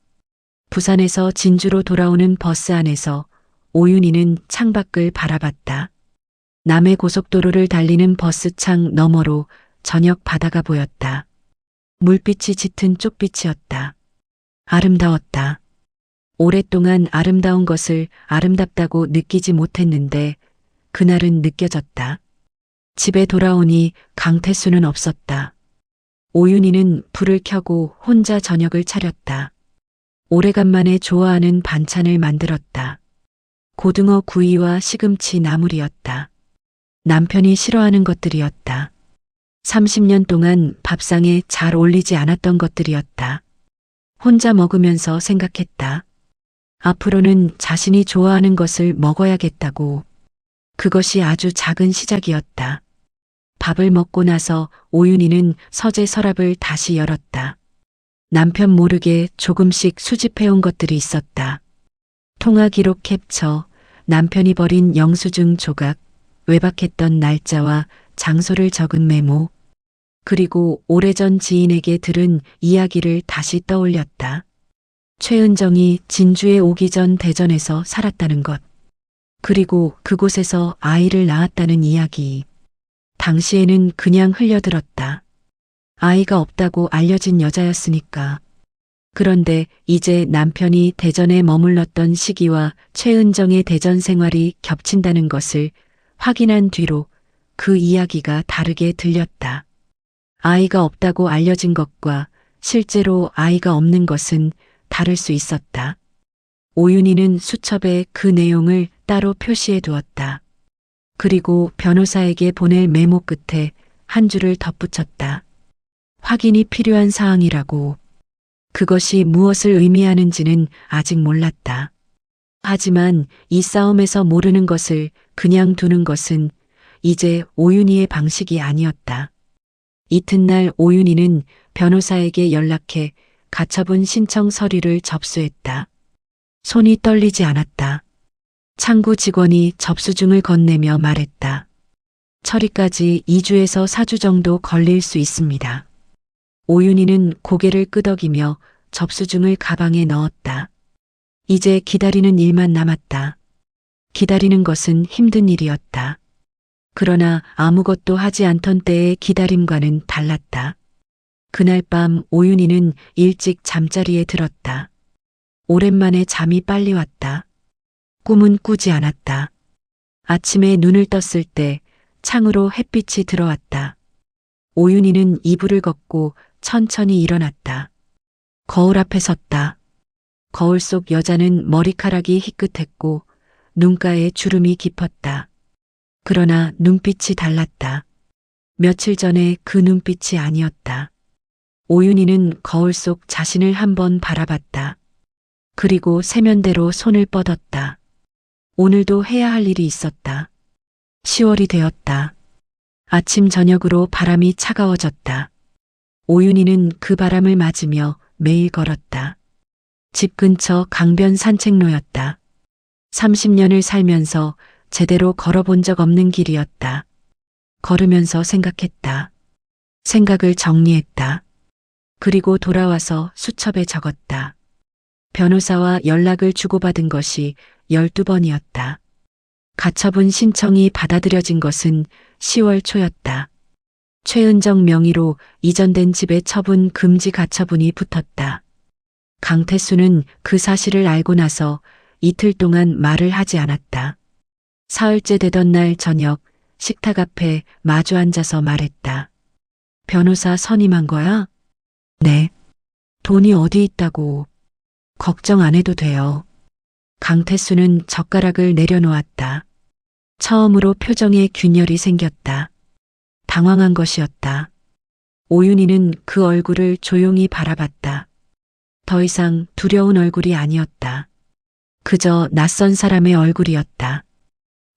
부산에서 진주로 돌아오는 버스 안에서 오윤희는 창밖을 바라봤다. 남해 고속도로를 달리는 버스 창 너머로 저녁 바다가 보였다. 물빛이 짙은 쪽빛이었다. 아름다웠다. 오랫동안 아름다운 것을 아름답다고 느끼지 못했는데 그날은 느껴졌다. 집에 돌아오니 강태수는 없었다. 오윤희는 불을 켜고 혼자 저녁을 차렸다. 오래간만에 좋아하는 반찬을 만들었다. 고등어 구이와 시금치 나물이었다. 남편이 싫어하는 것들이었다. 30년 동안 밥상에 잘 어울리지 않았던 것들이었다. 혼자 먹으면서 생각했다. 앞으로는 자신이 좋아하는 것을 먹어야겠다고. 그것이 아주 작은 시작이었다. 밥을 먹고 나서 오윤희는 서재 서랍을 다시 열었다. 남편 모르게 조금씩 수집해온 것들이 있었다. 통화 기록 캡처, 남편이 버린 영수증 조각, 외박했던 날짜와 장소를 적은 메모, 그리고 오래전 지인에게 들은 이야기를 다시 떠올렸다. 최은정이 진주에 오기 전 대전에서 살았다는 것, 그리고 그곳에서 아이를 낳았다는 이야기. 당시에는 그냥 흘려들었다. 아이가 없다고 알려진 여자였으니까. 그런데 이제 남편이 대전에 머물렀던 시기와 최은정의 대전 생활이 겹친다는 것을 확인한 뒤로 그 이야기가 다르게 들렸다. 아이가 없다고 알려진 것과 실제로 아이가 없는 것은 다를 수 있었다. 오윤희는 수첩에 그 내용을 따로 표시해 두었다. 그리고 변호사에게 보낼 메모 끝에 한 줄을 덧붙였다. 확인이 필요한 사항이라고. 그것이 무엇을 의미하는지는 아직 몰랐다. 하지만 이 싸움에서 모르는 것을 그냥 두는 것은 이제 오윤희의 방식이 아니었다. 이튿날 오윤희는 변호사에게 연락해 가처분 신청 서류를 접수했다. 손이 떨리지 않았다. 창구 직원이 접수증을 건네며 말했다. 처리까지 2주에서 4주 정도 걸릴 수 있습니다. 오윤희는 고개를 끄덕이며 접수증을 가방에 넣었다. 이제 기다리는 일만 남았다. 기다리는 것은 힘든 일이었다. 그러나 아무것도 하지 않던 때의 기다림과는 달랐다. 그날 밤 오윤희는 일찍 잠자리에 들었다. 오랜만에 잠이 빨리 왔다. 꿈은 꾸지 않았다. 아침에 눈을 떴을 때 창으로 햇빛이 들어왔다. 오윤희는 이불을 걷고 천천히 일어났다. 거울 앞에 섰다. 거울 속 여자는 머리카락이 희끗했고 눈가에 주름이 깊었다. 그러나 눈빛이 달랐다. 며칠 전에 그 눈빛이 아니었다. 오윤희는 거울 속 자신을 한번 바라봤다. 그리고 세면대로 손을 뻗었다. 오늘도 해야 할 일이 있었다. 10월이 되었다. 아침 저녁으로 바람이 차가워졌다. 오윤희는 그 바람을 맞으며 매일 걸었다. 집 근처 강변 산책로였다. 30년을 살면서 제대로 걸어본 적 없는 길이었다. 걸으면서 생각했다. 생각을 정리했다. 그리고 돌아와서 수첩에 적었다. 변호사와 연락을 주고받은 것이 12번이었다. 가처분 신청이 받아들여진 것은 10월 초였다. 최은정 명의로 이전된 집에 처분 금지 가처분이 붙었다. 강태수는 그 사실을 알고 나서 이틀 동안 말을 하지 않았다. 사흘째 되던 날 저녁 식탁 앞에 마주 앉아서 말했다. 변호사 선임한 거야? 네. 돈이 어디 있다고. 걱정 안 해도 돼요. 강태수는 젓가락을 내려놓았다. 처음으로 표정에 균열이 생겼다. 당황한 것이었다. 오윤희는 그 얼굴을 조용히 바라봤다. 더 이상 두려운 얼굴이 아니었다. 그저 낯선 사람의 얼굴이었다.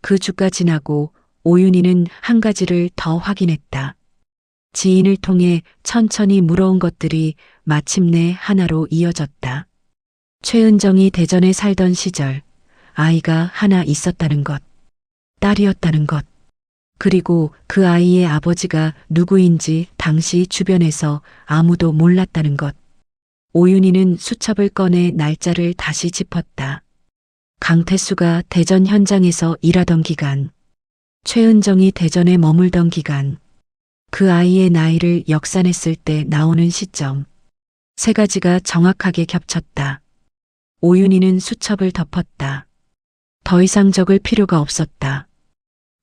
그 주가 지나고 오윤희는 한 가지를 더 확인했다. 지인을 통해 천천히 물어온 것들이 마침내 하나로 이어졌다. 최은정이 대전에 살던 시절 아이가 하나 있었다는 것, 딸이었다는 것, 그리고 그 아이의 아버지가 누구인지 당시 주변에서 아무도 몰랐다는 것. 오윤희는 수첩을 꺼내 날짜를 다시 짚었다. 강태수가 대전 현장에서 일하던 기간, 최은정이 대전에 머물던 기간, 그 아이의 나이를 역산했을 때 나오는 시점. 세 가지가 정확하게 겹쳤다. 오윤희는 수첩을 덮었다. 더 이상 적을 필요가 없었다.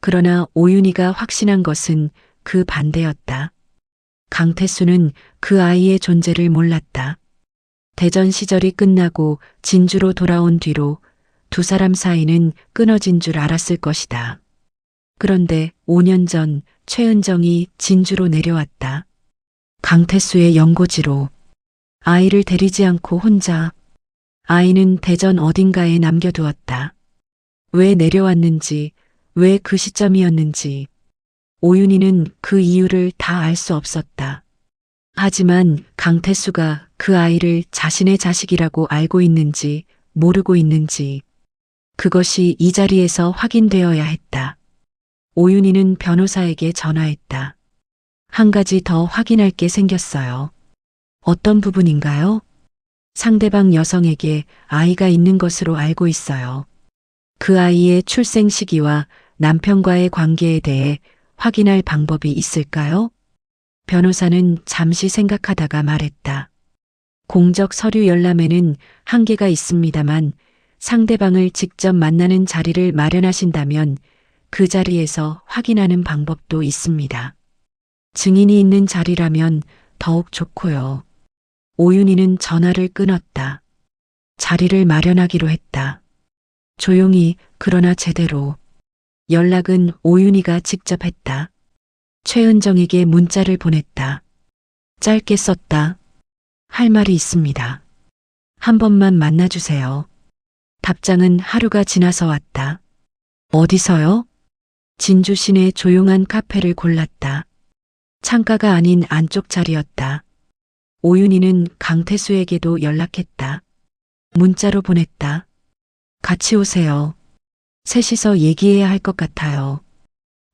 그러나 오윤희가 확신한 것은 그 반대였다. 강태수는 그 아이의 존재를 몰랐다. 대전 시절이 끝나고 진주로 돌아온 뒤로 두 사람 사이는 끊어진 줄 알았을 것이다. 그런데 5년 전 최은정이 진주로 내려왔다. 강태수의 연고지로. 아이를 데리지 않고 혼자. 아이는 대전 어딘가에 남겨두었다. 왜 내려왔는지, 왜 그 시점이었는지. 오윤희는 그 이유를 다 알 수 없었다. 하지만 강태수가 그 아이를 자신의 자식이라고 알고 있는지 모르고 있는지 그것이 이 자리에서 확인되어야 했다. 오윤희는 변호사에게 전화했다. 한 가지 더 확인할 게 생겼어요. 어떤 부분인가요? 상대방 여성에게 아이가 있는 것으로 알고 있어요. 그 아이의 출생 시기와 남편과의 관계에 대해 확인할 방법이 있을까요? 변호사는 잠시 생각하다가 말했다. 공적 서류 열람에는 한계가 있습니다만 상대방을 직접 만나는 자리를 마련하신다면 그 자리에서 확인하는 방법도 있습니다. 증인이 있는 자리라면 더욱 좋고요. 오윤희는 전화를 끊었다. 자리를 마련하기로 했다. 조용히 그러나 제대로. 연락은 오윤희가 직접 했다. 최은정에게 문자를 보냈다. 짧게 썼다. 할 말이 있습니다. 한 번만 만나주세요. 답장은 하루가 지나서 왔다. 어디서요? 진주 시내 조용한 카페를 골랐다. 창가가 아닌 안쪽 자리였다. 오윤희는 강태수에게도 연락했다. 문자로 보냈다. 같이 오세요. 셋이서 얘기해야 할 것 같아요.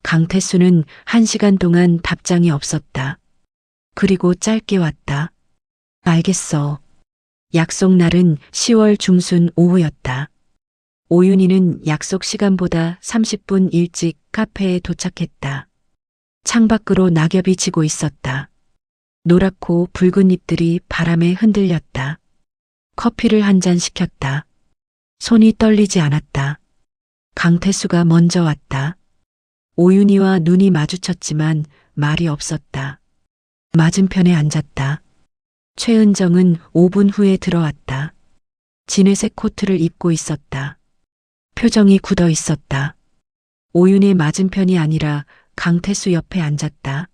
강태수는 1시간 동안 답장이 없었다. 그리고 짧게 왔다. 알겠어. 약속 날은 10월 중순 오후였다. 오윤희는 약속 시간보다 30분 일찍 카페에 도착했다. 창밖으로 낙엽이 지고 있었다. 노랗고 붉은 잎들이 바람에 흔들렸다. 커피를 한 잔 시켰다. 손이 떨리지 않았다. 강태수가 먼저 왔다. 오윤희와 눈이 마주쳤지만 말이 없었다. 맞은편에 앉았다. 최은정은 5분 후에 들어왔다. 진회색 코트를 입고 있었다. 표정이 굳어 있었다. 오윤의 맞은편이 아니라 강태수 옆에 앉았다.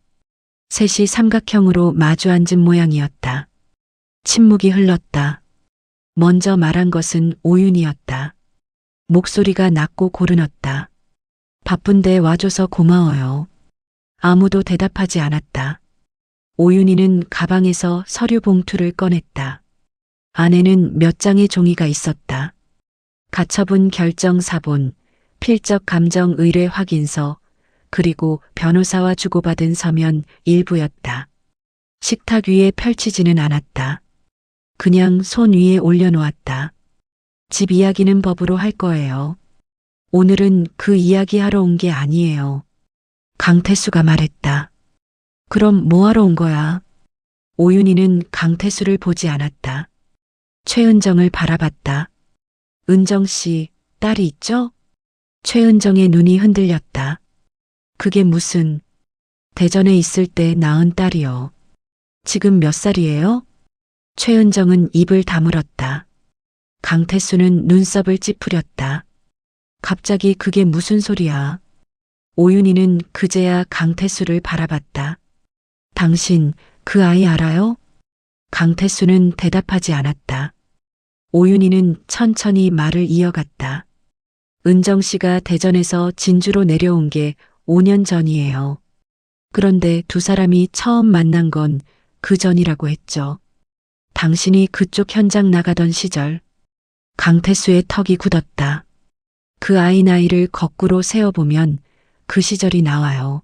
셋이 삼각형으로 마주 앉은 모양이었다. 침묵이 흘렀다. 먼저 말한 것은 오윤이었다. 목소리가 낮고 고르렀다. 바쁜데 와줘서 고마워요. 아무도 대답하지 않았다. 오윤이는 가방에서 서류 봉투를 꺼냈다. 안에는 몇 장의 종이가 있었다. 가처분 결정사본, 필적 감정 의뢰 확인서, 그리고 변호사와 주고받은 서면 일부였다. 식탁 위에 펼치지는 않았다. 그냥 손 위에 올려놓았다. 집 이야기는 법으로 할 거예요. 오늘은 그 이야기 하러 온 게 아니에요. 강태수가 말했다. 그럼 뭐하러 온 거야? 오윤희는 강태수를 보지 않았다. 최은정을 바라봤다. 은정 씨, 딸이 있죠? 최은정의 눈이 흔들렸다. 그게 무슨, 대전에 있을 때 낳은 딸이요. 지금 몇 살이에요? 최은정은 입을 다물었다. 강태수는 눈썹을 찌푸렸다. 갑자기 그게 무슨 소리야? 오윤희는 그제야 강태수를 바라봤다. 당신 그 아이 알아요? 강태수는 대답하지 않았다. 오윤희는 천천히 말을 이어갔다. 은정 씨가 대전에서 진주로 내려온 게 5년 전이에요. 그런데 두 사람이 처음 만난 건 그 전이라고 했죠. 당신이 그쪽 현장 나가던 시절. 강태수의 턱이 굳었다. 그 아이 나이를 거꾸로 세어보면 그 시절이 나와요.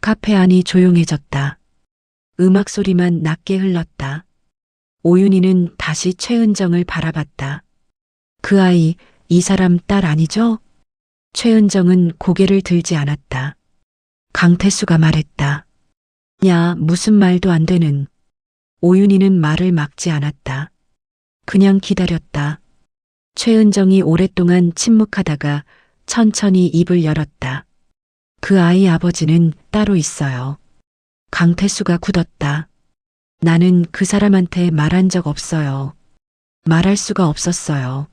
카페 안이 조용해졌다. 음악 소리만 낮게 흘렀다. 오윤희는 다시 최은정을 바라봤다. 그 아이, 이 사람 딸 아니죠? 최은정은 고개를 들지 않았다. 강태수가 말했다. 야, 무슨 말도 안 되는. 오윤희는 말을 막지 않았다. 그냥 기다렸다. 최은정이 오랫동안 침묵하다가 천천히 입을 열었다. 그 아이 아버지는 따로 있어요. 강태수가 굳었다. 나는 그 사람한테 말한 적 없어요. 말할 수가 없었어요.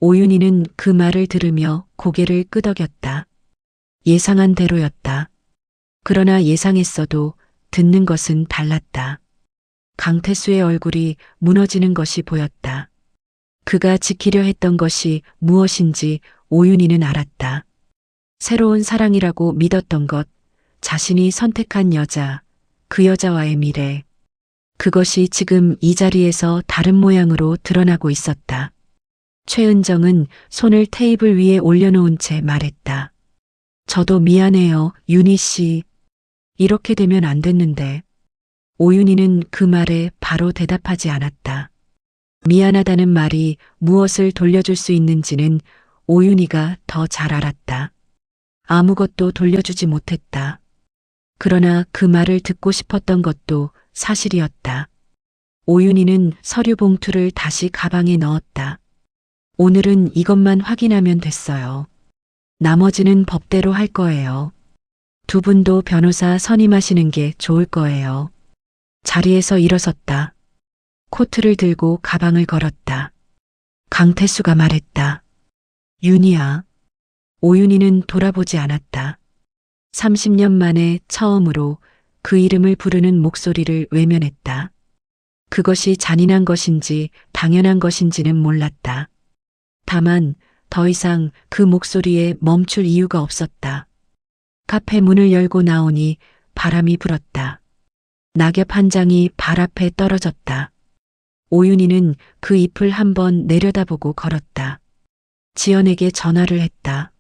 오윤희는 그 말을 들으며 고개를 끄덕였다. 예상한 대로였다. 그러나 예상했어도 듣는 것은 달랐다. 강태수의 얼굴이 무너지는 것이 보였다. 그가 지키려 했던 것이 무엇인지 오윤희는 알았다. 새로운 사랑이라고 믿었던 것, 자신이 선택한 여자, 그 여자와의 미래. 그것이 지금 이 자리에서 다른 모양으로 드러나고 있었다. 최은정은 손을 테이블 위에 올려놓은 채 말했다. 저도 미안해요, 윤희 씨. 이렇게 되면 안 됐는데. 오윤희는 그 말에 바로 대답하지 않았다. 미안하다는 말이 무엇을 돌려줄 수 있는지는 오윤희가 더 잘 알았다. 아무것도 돌려주지 못했다. 그러나 그 말을 듣고 싶었던 것도 사실이었다. 오윤희는 서류 봉투를 다시 가방에 넣었다. 오늘은 이것만 확인하면 됐어요. 나머지는 법대로 할 거예요. 두 분도 변호사 선임하시는 게 좋을 거예요. 자리에서 일어섰다. 코트를 들고 가방을 걸었다. 강태수가 말했다. 윤희야. 오윤희는 돌아보지 않았다. 30년 만에 처음으로 그 이름을 부르는 목소리를 외면했다. 그것이 잔인한 것인지 당연한 것인지는 몰랐다. 다만 더 이상 그 목소리에 멈출 이유가 없었다. 카페 문을 열고 나오니 바람이 불었다. 낙엽 한 장이 발 앞에 떨어졌다. 오윤희는 그 잎을 한번 내려다보고 걸었다. 지연에게 전화를 했다.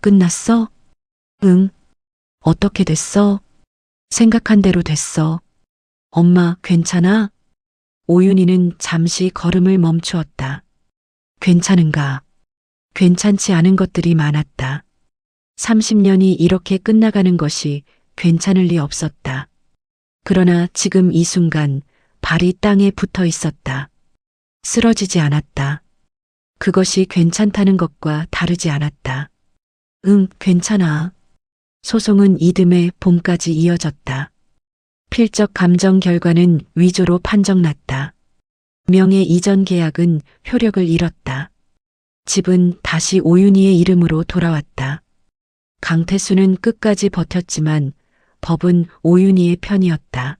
끝났어? 응. 어떻게 됐어? 생각한 대로 됐어. 엄마, 괜찮아? 오윤희는 잠시 걸음을 멈추었다. 괜찮은가? 괜찮지 않은 것들이 많았다. 30년이 이렇게 끝나가는 것이 괜찮을 리 없었다. 그러나 지금 이 순간 발이 땅에 붙어 있었다. 쓰러지지 않았다. 그것이 괜찮다는 것과 다르지 않았다. 응, 괜찮아. 소송은 이듬해 봄까지 이어졌다. 필적 감정 결과는 위조로 판정났다. 명예 이전 계약은 효력을 잃었다. 집은 다시 오윤희의 이름으로 돌아왔다. 강태수는 끝까지 버텼지만 법은 오윤희의 편이었다.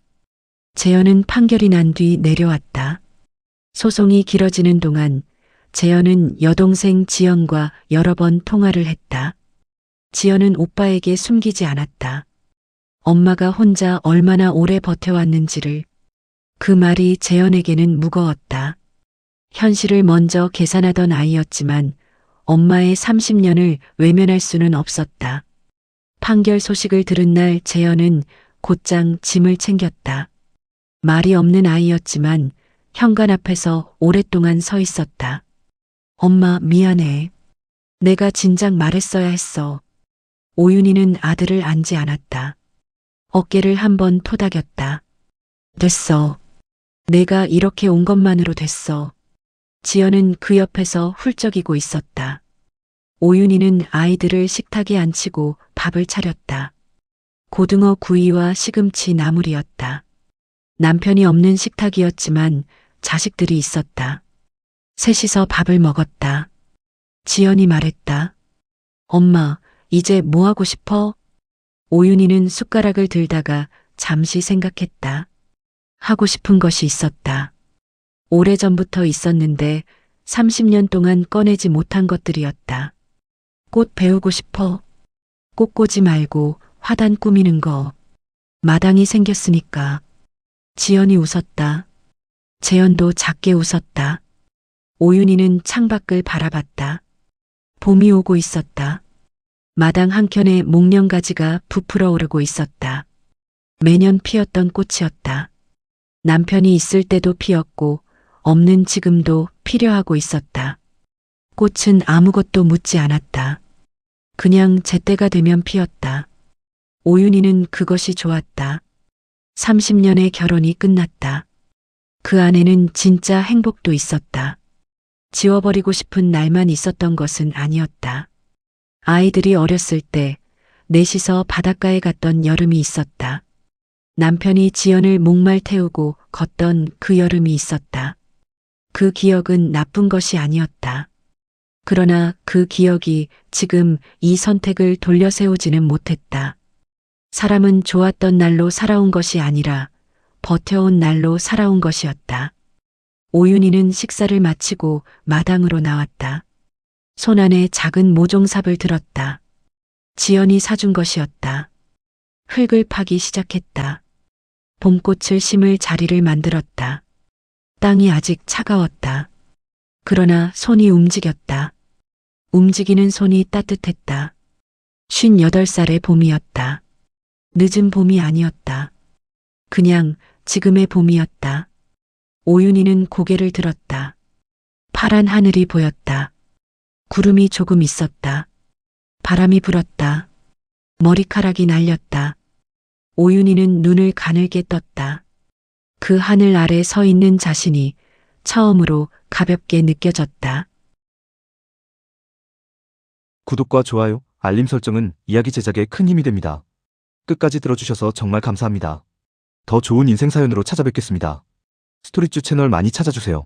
재현은 판결이 난 뒤 내려왔다. 소송이 길어지는 동안 재현은 여동생 지연과 여러 번 통화를 했다. 지연은 오빠에게 숨기지 않았다. 엄마가 혼자 얼마나 오래 버텨왔는지를. 그 말이 재현에게는 무거웠다. 현실을 먼저 계산하던 아이였지만 엄마의 30년을 외면할 수는 없었다. 판결 소식을 들은 날 재현은 곧장 짐을 챙겼다. 말이 없는 아이였지만 현관 앞에서 오랫동안 서 있었다. 엄마, 미안해. 내가 진작 말했어야 했어. 오윤희는 아들을 안지 않았다. 어깨를 한번 토닥였다. 됐어. 내가 이렇게 온 것만으로 됐어. 지연은 그 옆에서 훌쩍이고 있었다. 오윤희는 아이들을 식탁에 앉히고 밥을 차렸다. 고등어 구이와 시금치 나물이었다. 남편이 없는 식탁이었지만 자식들이 있었다. 셋이서 밥을 먹었다. 지연이 말했다. 엄마, 이제 뭐 하고 싶어? 오윤희는 숟가락을 들다가 잠시 생각했다. 하고 싶은 것이 있었다. 오래전부터 있었는데 30년 동안 꺼내지 못한 것들이었다. 꽃 배우고 싶어. 꽃꽂이 말고 화단 꾸미는 거. 마당이 생겼으니까. 지연이 웃었다. 재현도 작게 웃었다. 오윤희는 창밖을 바라봤다. 봄이 오고 있었다. 마당 한켠에 목련가지가 부풀어 오르고 있었다. 매년 피었던 꽃이었다. 남편이 있을 때도 피었고 없는 지금도 필요하고 있었다. 꽃은 아무것도 묻지 않았다. 그냥 제때가 되면 피었다. 오윤희는 그것이 좋았다. 30년의 결혼이 끝났다. 그 안에는 진짜 행복도 있었다. 지워버리고 싶은 날만 있었던 것은 아니었다. 아이들이 어렸을 때 넷이서 바닷가에 갔던 여름이 있었다. 남편이 지연을 목말 태우고 걷던 그 여름이 있었다. 그 기억은 나쁜 것이 아니었다. 그러나 그 기억이 지금 이 선택을 돌려세우지는 못했다. 사람은 좋았던 날로 살아온 것이 아니라 버텨온 날로 살아온 것이었다. 오윤희는 식사를 마치고 마당으로 나왔다. 손안에 작은 모종삽을 들었다. 지연이 사준 것이었다. 흙을 파기 시작했다. 봄꽃을 심을 자리를 만들었다. 땅이 아직 차가웠다. 그러나 손이 움직였다. 움직이는 손이 따뜻했다. 58살의 봄이었다. 늦은 봄이 아니었다. 그냥 지금의 봄이었다. 오윤희는 고개를 들었다. 파란 하늘이 보였다. 구름이 조금 있었다. 바람이 불었다. 머리카락이 날렸다. 오윤희는 눈을 가늘게 떴다. 그 하늘 아래 서 있는 자신이 처음으로 가볍게 느껴졌다. 구독과 좋아요, 알림 설정은 이야기 제작에 큰 힘이 됩니다. 끝까지 들어주셔서 정말 감사합니다. 더 좋은 인생 사연으로 찾아뵙겠습니다. 스토리쭈 채널 많이 찾아주세요.